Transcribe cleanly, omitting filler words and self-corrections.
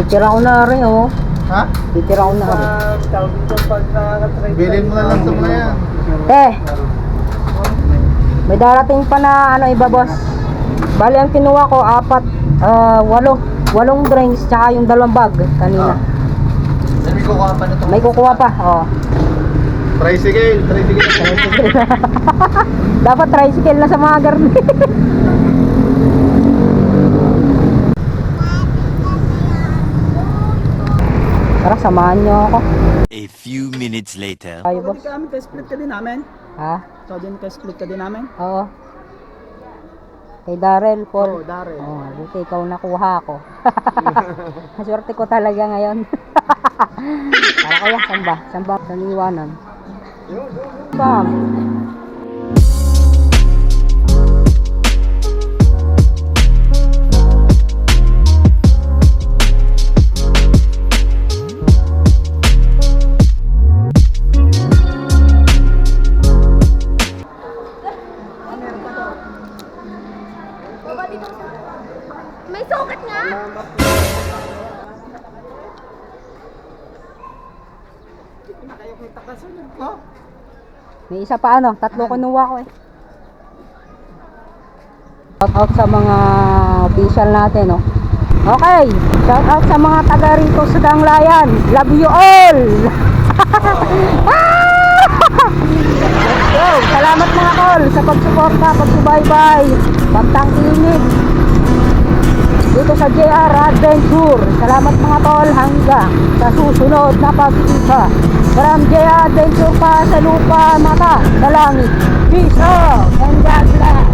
Titira ko na rin, oh. Ha? Titira ko na rin. Bilhin mo na lang sa mga yan. May darating pa na ano iba, boss. Bali, ang kinuha ko, 8 drinks, tsaka yung 2 bag kanina. May kukuha pa na ito. May kukuha pa, oh. Tricycle. Dapat tricycle na sa mga garden. Tara, samahan nyo ako. A few minutes later. Tayo, boss. Ka-split ka din namin. Ha? So, din ka-split ka din namin. Oo. Kay Darrell, Paul. Oo, Darrell. Oh, buti ikaw nakuha ako. Swerte ko talaga ngayon. Para kaya, samba? Samba sa niwanan. Bam! May sukat nga! May isa pa ano, 3 kinuha ko eh. Shout out sa mga official natin, no. Okay, shout out sa mga taga rito sa Danglayan. Love you all. Yo, salamat mga tol sa pagsuporta, pagsubaybay, pagtangkinig dito sa JR Adventure. Salamat mga tol hanggang sa susunod na pagkikita. From JR Adventure pa sa lupa, mata sa langit. Peace out and God bless.